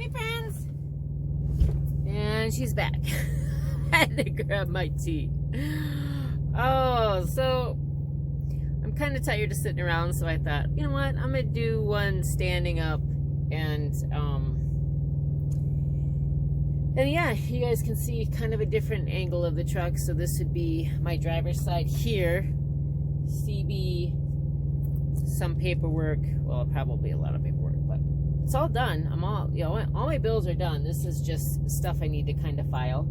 Hey, friends. And she's back. I had to grab my tea. Oh, so I'm kind of tired of sitting around, so I thought, you know what? I'm going to do one standing up and yeah, you guys can see kind of a different angle of the truck. So this would be my driver's side here. CB, some paperwork. Well, probably a lot of paperwork, but it's all done. I'm all, you know, all my bills are done. This is just stuff I need to kind of file.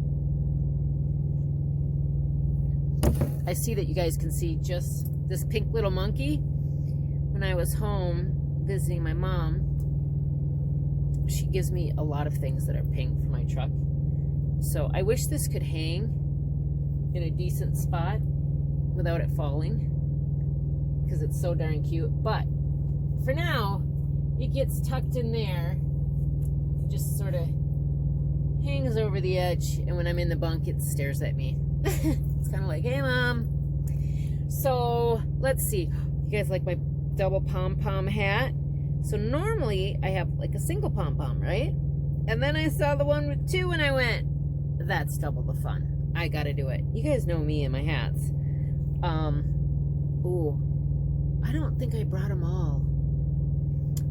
I see that you guys can see just this pink little monkey. When I was home visiting my mom, she gives me a lot of things that are pink for my truck. So I wish this could hang in a decent spot without it falling, because it's so darn cute. But for now, it gets tucked in there, just sort of hangs over the edge, and when I'm in the bunk, it stares at me. It's kind of like, hey, Mom. So let's see. You guys like my double pom-pom hat? So normally I have like a single pom-pom, right? And then I saw the one with two and I went, that's double the fun. I gotta do it. You guys know me and my hats. Ooh, I don't think I brought them all.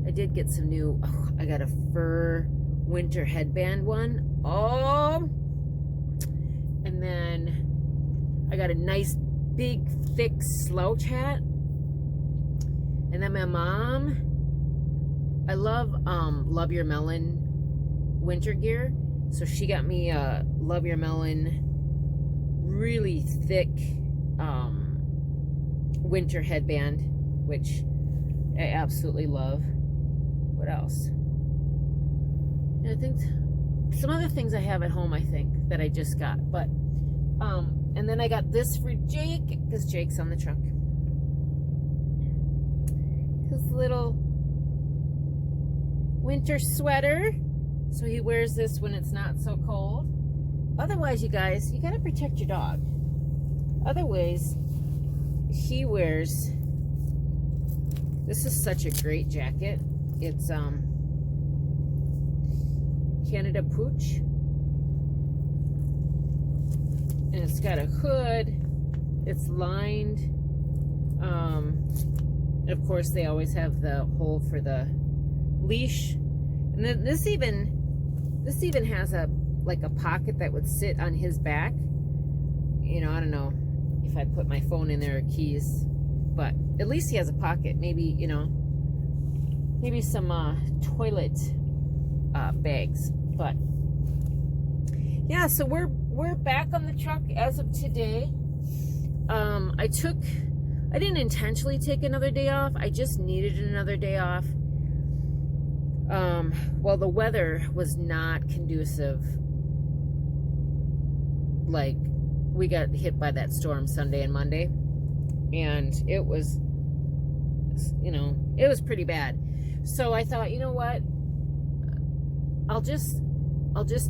I did get some new, I got a fur winter headband one. Oh, and then I got a nice big thick slouch hat. And then my mom, I love Love Your Melon winter gear. So she got me a Love Your Melon really thick winter headband, which I absolutely love. What else? I think some other things I have at home, I think, that I just got. But and then I got this for Jake, because Jake's on the truck. His little winter sweater, so he wears this when it's not so cold. Otherwise, you guys, you gotta protect your dog. Otherwise, he wears, this is such a great jacket. It's Canada Pooch, and it's got a hood. It's lined. And of course, they always have the hole for the leash. And then this even has a like a pocket that would sit on his back. You know, I don't know if I put my phone in there or keys, but at least he has a pocket. Maybe, you know, maybe some toilet bags. But yeah, so we're back on the truck as of today. I didn't intentionally take another day off. I just needed another day off. Well, the weather was not conducive. Like, we got hit by that storm Sunday and Monday, and it was, you know, it was pretty bad. So I thought, you know what? I'll just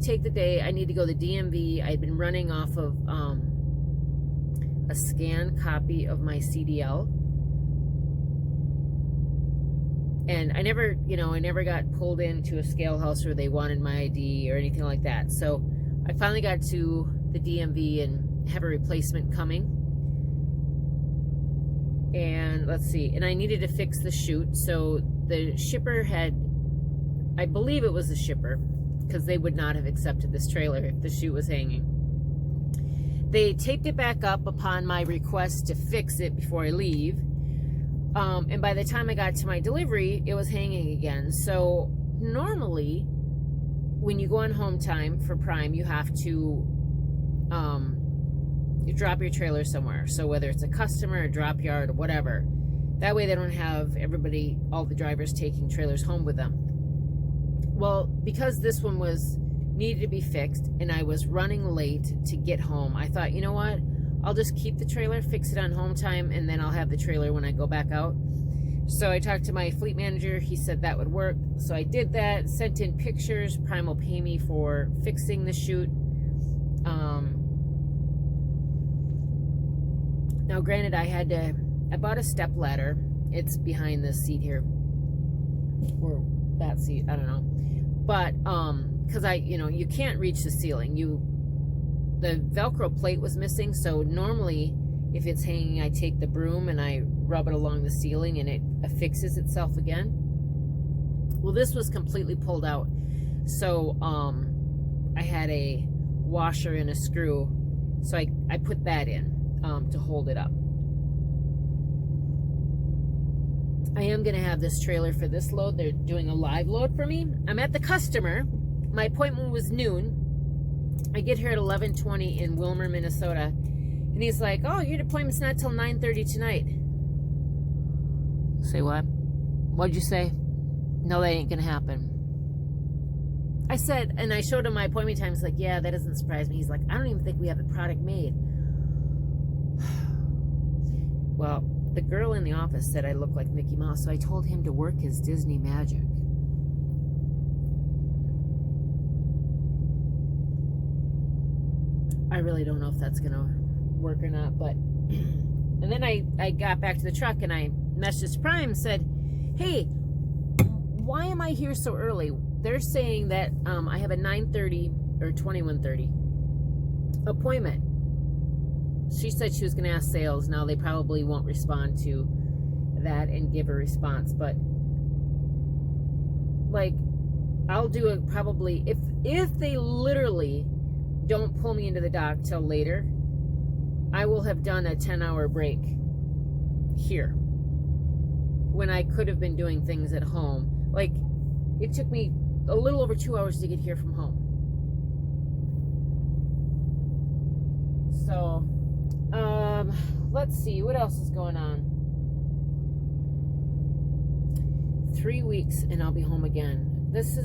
take the day. I need to go to the DMV. I'd been running off of a scanned copy of my CDL. And I never got pulled into a scale house where they wanted my ID or anything like that. So I finally got to the DMV and have a replacement coming. And let's see. And I needed to fix the chute. So the shipper had, I believe it was the shipper, because they would not have accepted this trailer if the chute was hanging. They taped it back up upon my request to fix it before I leave. And by the time I got to my delivery, it was hanging again. So normally, when you go on home time for Prime, you have to you drop your trailer somewhere. So whether it's a customer, a drop yard, or whatever. That way they don't have everybody, all the drivers taking trailers home with them. Well, because this one needed to be fixed and I was running late to get home, I thought, you know what? I'll just keep the trailer, fix it on home time, and then I'll have the trailer when I go back out. So I talked to my fleet manager. He said that would work. So I did that, sent in pictures. Prime will pay me for fixing the chute. Now, granted, I bought a step ladder. It's behind this seat here. Or that seat, I don't know. But, because you can't reach the ceiling. The Velcro plate was missing, so normally if it's hanging, I take the broom and I rub it along the ceiling and it affixes itself again. Well, this was completely pulled out. So, I had a washer and a screw, so I put that in, to hold it up. I am going to have this trailer for this load. They're doing a live load for me. I'm at the customer. My appointment was noon. I get here at 11:20 in Wilmer, Minnesota. And he's like, oh, your appointment's not till 9:30 tonight. Say what? What'd you say? No, that ain't going to happen. I said, and I showed him my appointment time. He's like, yeah, that doesn't surprise me. He's like, I don't even think we have the product made. Well, the girl in the office said I look like Mickey Mouse, so I told him to work his Disney magic. I really don't know if that's going to work or not, but... And then I got back to the truck, and I messaged Prime and said, hey, why am I here so early? They're saying that I have a 9:30 or 21:30 appointment. She said she was going to ask sales. Now they probably won't respond to that and give a response. But, like, I'll do it probably... If they literally don't pull me into the dock till later, I will have done a 10-hour break here. When I could have been doing things at home. Like, it took me a little over 2 hours to get here from home. So... let's see, what else is going on? 3 weeks and I'll be home again. This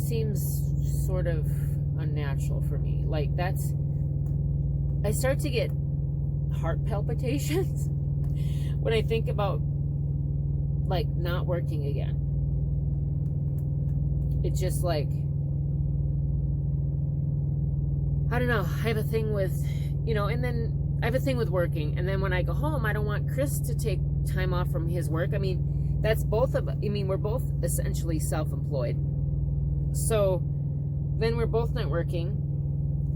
seems sort of unnatural for me. Like, I start to get heart palpitations when I think about, like, not working again. It's just like, I don't know, I have a thing with, and then I have a thing with working, and then when I go home, I don't want Chris to take time off from his work. I mean, we're both essentially self-employed. So then we're both not working.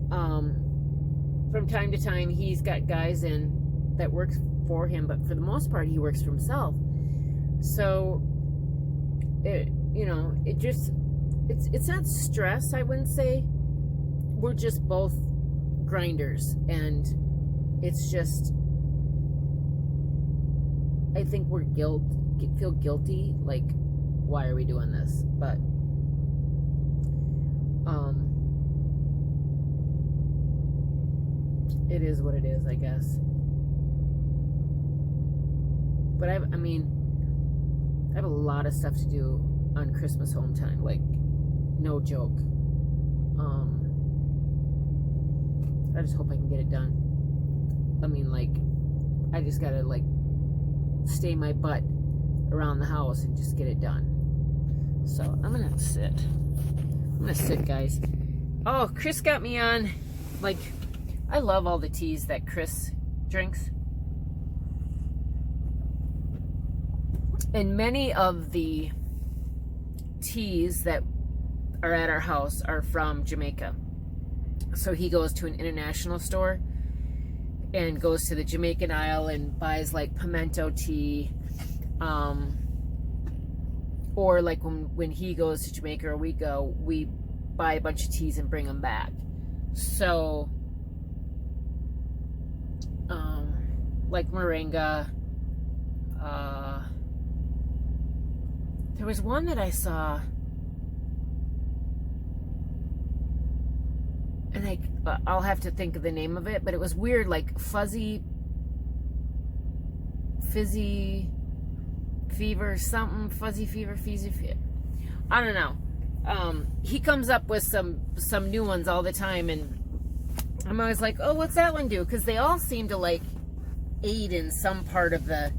From time to time, he's got guys in that work for him, but for the most part, he works for himself. So, it's not stress, I wouldn't say. We're just both grinders, and it's just, I think we feel guilty, like, why are we doing this? But it is what it is, I guess. But I have a lot of stuff to do on Christmas home time, like, no joke. I just hope I can get it done. I just gotta, stay my butt around the house and just get it done. So, I'm gonna sit. Guys. Oh, Chris got me on, I love all the teas that Chris drinks. And many of the teas that are at our house are from Jamaica. So he goes to an international store and goes to the Jamaican aisle and buys pimento tea, or when he goes to Jamaica or we go, we buy a bunch of teas and bring them back. So moringa, there was one that I saw, and I'll have to think of the name of it, but it was weird, fizzy fever, I don't know. He comes up with some new ones all the time, and I'm always like, oh, what's that one do? Because they all seem to aid in some part of the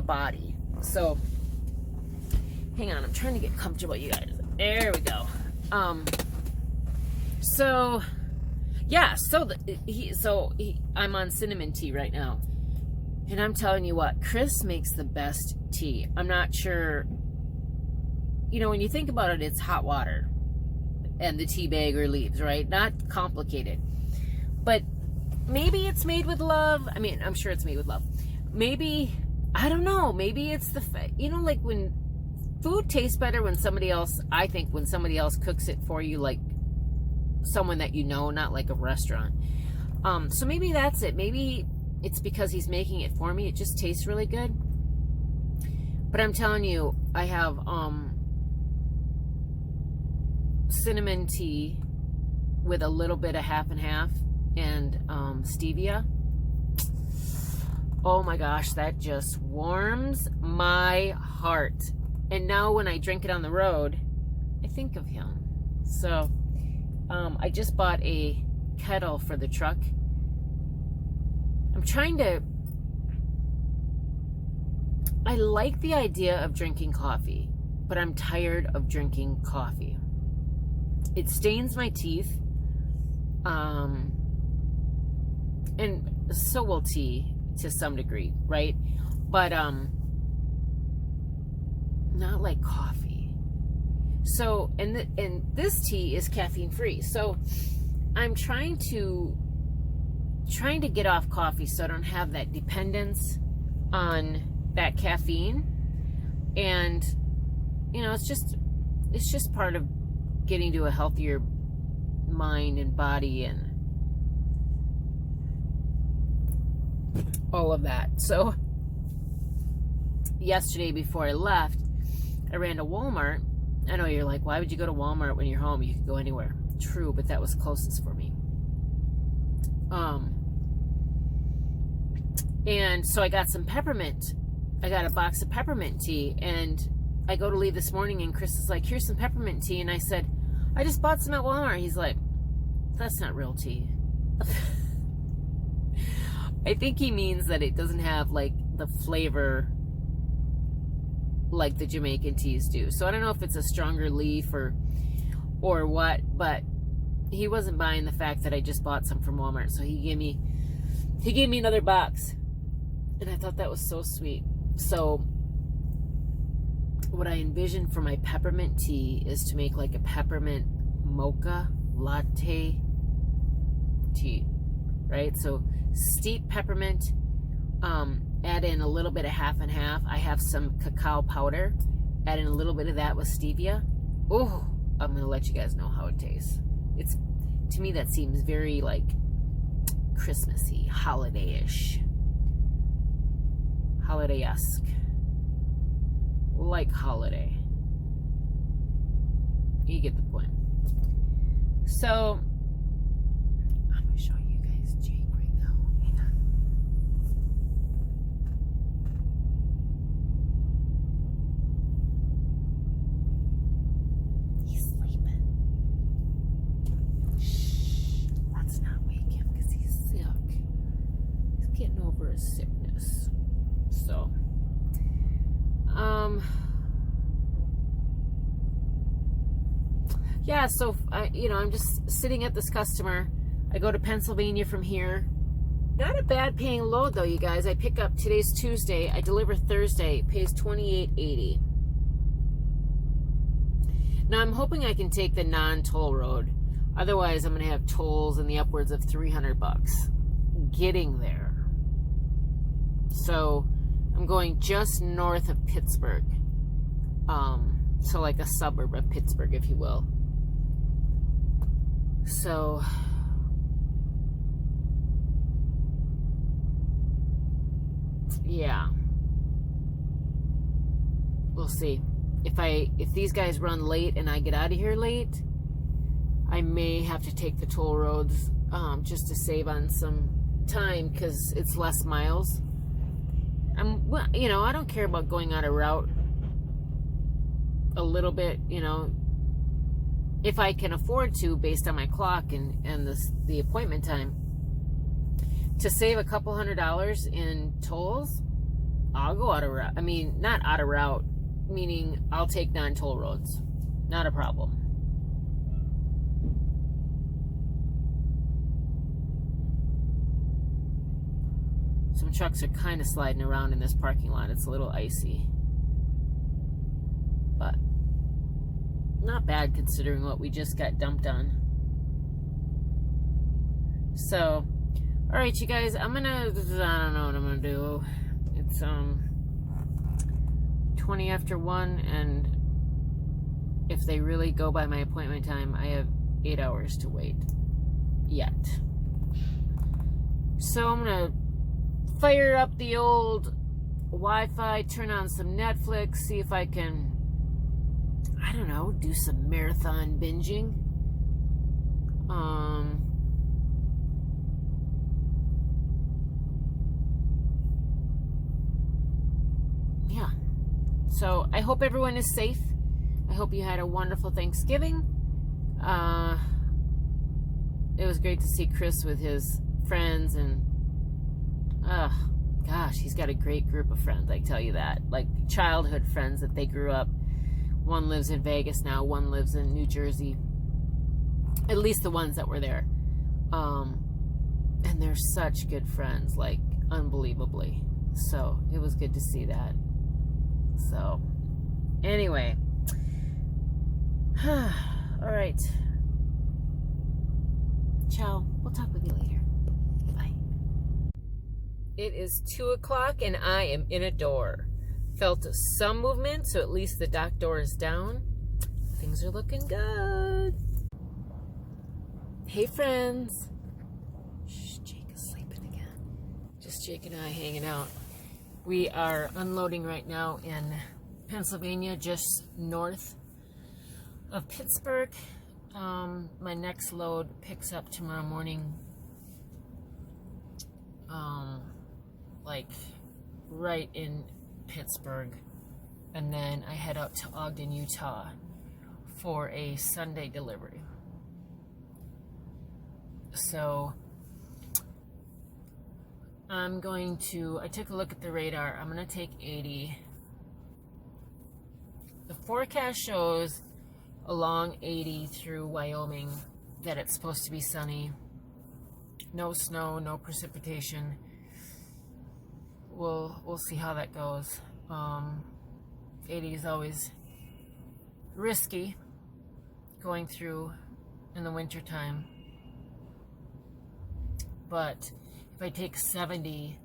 body. So hang on, I'm trying to get comfortable, you guys. There we go. So yeah, I'm on cinnamon tea right now, and I'm telling you what, Chris makes the best tea. I'm not sure you know, when you think about it, it's hot water and the tea bag or leaves, right? Not complicated. But maybe it's made with love. I mean, I'm sure it's made with love. Maybe, I don't know, maybe it's you know, like when food tastes better when somebody else, I think when somebody else cooks it for you, like someone that you know, not like a restaurant. So maybe that's it. Maybe it's because he's making it for me. It just tastes really good. But I'm telling you, I have cinnamon tea with a little bit of half and half and stevia. Oh my gosh, that just warms my heart. And now when I drink it on the road, I think of him. So I just bought a kettle for the truck. I'm trying to, I like the idea of drinking coffee, but I'm tired of drinking coffee. It stains my teeth, and so will tea to some degree, right? But not like coffee. So, and this tea is caffeine free. So I'm trying to get off coffee so I don't have that dependence on that caffeine. And you know, it's just part of getting to a healthier mind and body and all of that. So yesterday before I left, I ran to Walmart. I know you're like, why would you go to Walmart when you're home? You could go anywhere. True, but that was closest for me. And so I got some peppermint. I got a box of peppermint tea, and I go to leave this morning, and Chris is like, here's some peppermint tea. And I said, I just bought some at Walmart. He's like, that's not real tea. I think he means that it doesn't have like the flavor like the Jamaican teas do. So I don't know if it's a stronger leaf or what, but he wasn't buying the fact that I just bought some from Walmart. So he gave me another box. And I thought that was so sweet. So what I envisioned for my peppermint tea is to make like a peppermint mocha latte tea, right? So steep peppermint, add in a little bit of half and half. I have some cacao powder, add in a little bit of that with stevia. Oh, I'm gonna let you guys know how it tastes. It's, to me, that seems very like Christmassy, holiday-ish, holiday-esque, like holiday. You get the point. So I'm gonna show you guys Jake right now. Hang on. He's sleeping. Shh. Let's not wake him because he's sick. He's getting over his sickness. So, yeah, so, I'm just sitting at this customer. I go to Pennsylvania from here. Not a bad paying load, though, you guys. I pick up, today's Tuesday. I deliver Thursday. It pays $28.80. Now, I'm hoping I can take the non-toll road. Otherwise, I'm going to have tolls in the upwards of $300 getting there. So, I'm going just north of Pittsburgh. So like a suburb of Pittsburgh, if you will. So yeah, we'll see. If these guys run late and I get out of here late, I may have to take the toll roads just to save on some time because it's less miles. I don't care about going out of route a little bit, if I can afford to, based on my clock and the appointment time. To save a couple $100 in tolls, I'll go out of route. I mean, not out of route, meaning I'll take non-toll roads. Not a problem. Some trucks are kind of sliding around in this parking lot. It's a little icy. But not bad considering what we just got dumped on. So, all right, you guys, I don't know what I'm gonna do. It's 20 after 1, and if they really go by my appointment time, I have 8 hours to wait yet. So I'm gonna fire up the old Wi-Fi, turn on some Netflix, see if I can, I don't know, do some marathon binging. Yeah. So I hope everyone is safe. I hope you had a wonderful Thanksgiving. It was great to see Chris with his friends, and gosh, he's got a great group of friends, I tell you that. Like childhood friends that they grew up. One lives in Vegas now, one lives in New Jersey. At least the ones that were there. And they're such good friends, like unbelievably. So it was good to see that. So anyway. All right. Ciao. We'll talk with you later. Bye. It is 2 o'clock and I am in a door. Felt some movement, so at least the dock door is down. Things are looking good. Hey, friends. Shh, Jake is sleeping again. Just Jake and I hanging out. We are unloading right now in Pennsylvania, just north of Pittsburgh. My next load picks up tomorrow morning, like right in Pittsburgh, and then I head out to Ogden, Utah for a Sunday delivery. So I took a look at the radar. I'm going to take 80. The forecast shows along 80 through Wyoming that it's supposed to be sunny. No snow, no precipitation. We'll see how that goes. 80 is always risky going through in the winter time. But if I take 70,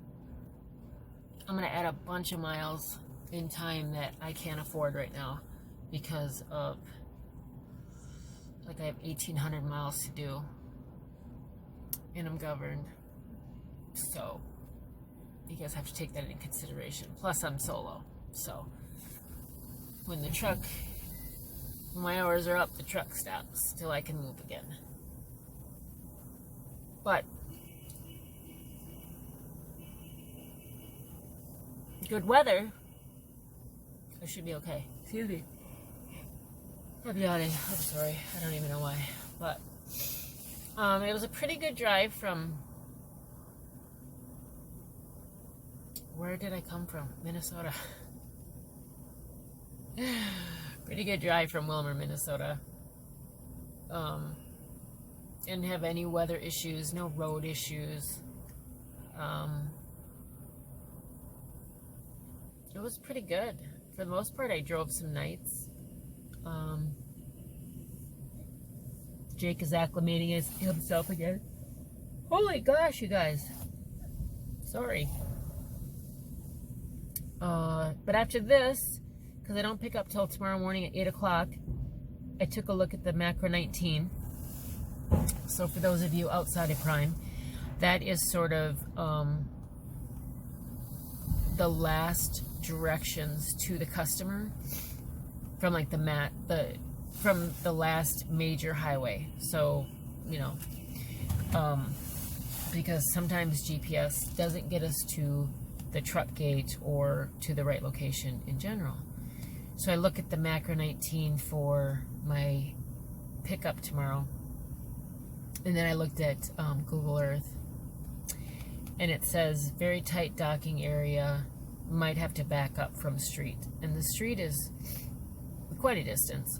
I'm going to add a bunch of miles in time that I can't afford right now because of, like, I have 1,800 miles to do and I'm governed. So you guys have to take that into consideration. Plus I'm solo. So when my hours are up, the truck stops till I can move again. But good weather, I should be okay. Excuse me. I'm yawning. I'm sorry. I don't even know why. But it was a pretty good drive from, where did I come from? Minnesota. Pretty good drive from Wilmer, Minnesota. Didn't have any weather issues, no road issues. It was pretty good. For the most part, I drove some nights. Jake is acclimating himself again. Holy gosh, you guys. Sorry. But after this, because I don't pick up till tomorrow morning at 8 o'clock, I took a look at the Macro 19. So for those of you outside of Prime, that is sort of the last directions to the customer from like from the last major highway. So, you know, because sometimes GPS doesn't get us to the truck gate or to the right location in general. So I look at the Macro 19 for my pickup tomorrow, and then I looked at Google Earth, and it says very tight docking area, might have to back up from street, and the street is quite a distance.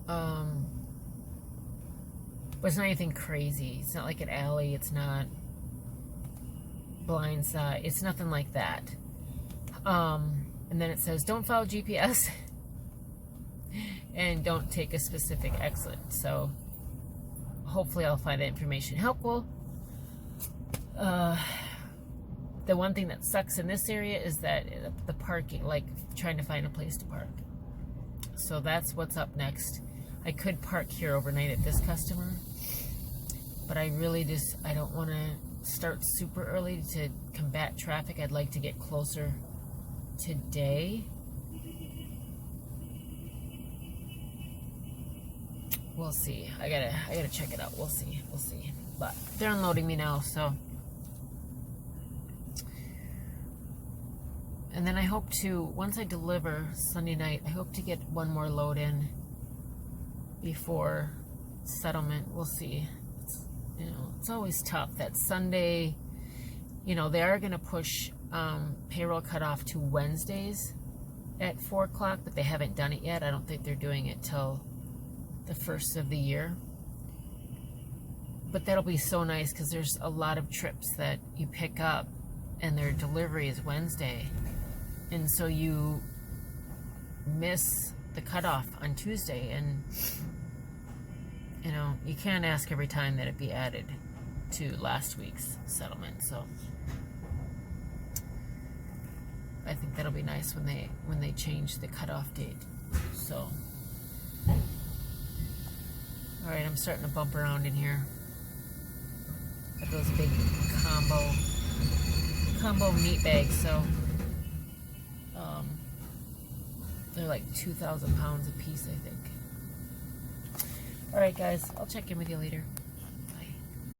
But it's not anything crazy. It's not like an alley. It's not blind side. It's nothing like that. And then it says, don't follow GPS. and don't take a specific exit. So hopefully I'll find that information helpful. The one thing that sucks in this area is that the parking, like trying to find a place to park. So that's what's up next. I could park here overnight at this customer, but I really I don't want to start super early to combat traffic. I'd like to get closer today. We'll see. I gotta check it out. We'll see. But they're unloading me now, so. And then I hope to, once I deliver Sunday night, I hope to get one more load in before settlement. We'll see. It's always tough. That Sunday, they are going to push payroll cutoff to Wednesdays at 4 o'clock, but they haven't done it yet. I don't think they're doing it till the first of the year. But that'll be so nice because there's a lot of trips that you pick up and their delivery is Wednesday. And so you miss the cutoff on Tuesday, and you can't ask every time that it be added to last week's settlement. So I think that'll be nice when they change the cutoff date. So all right, I'm starting to bump around in here. Got those big combo meat bags, so they're like 2,000 pounds a piece, I think. All right, guys, I'll check in with you later.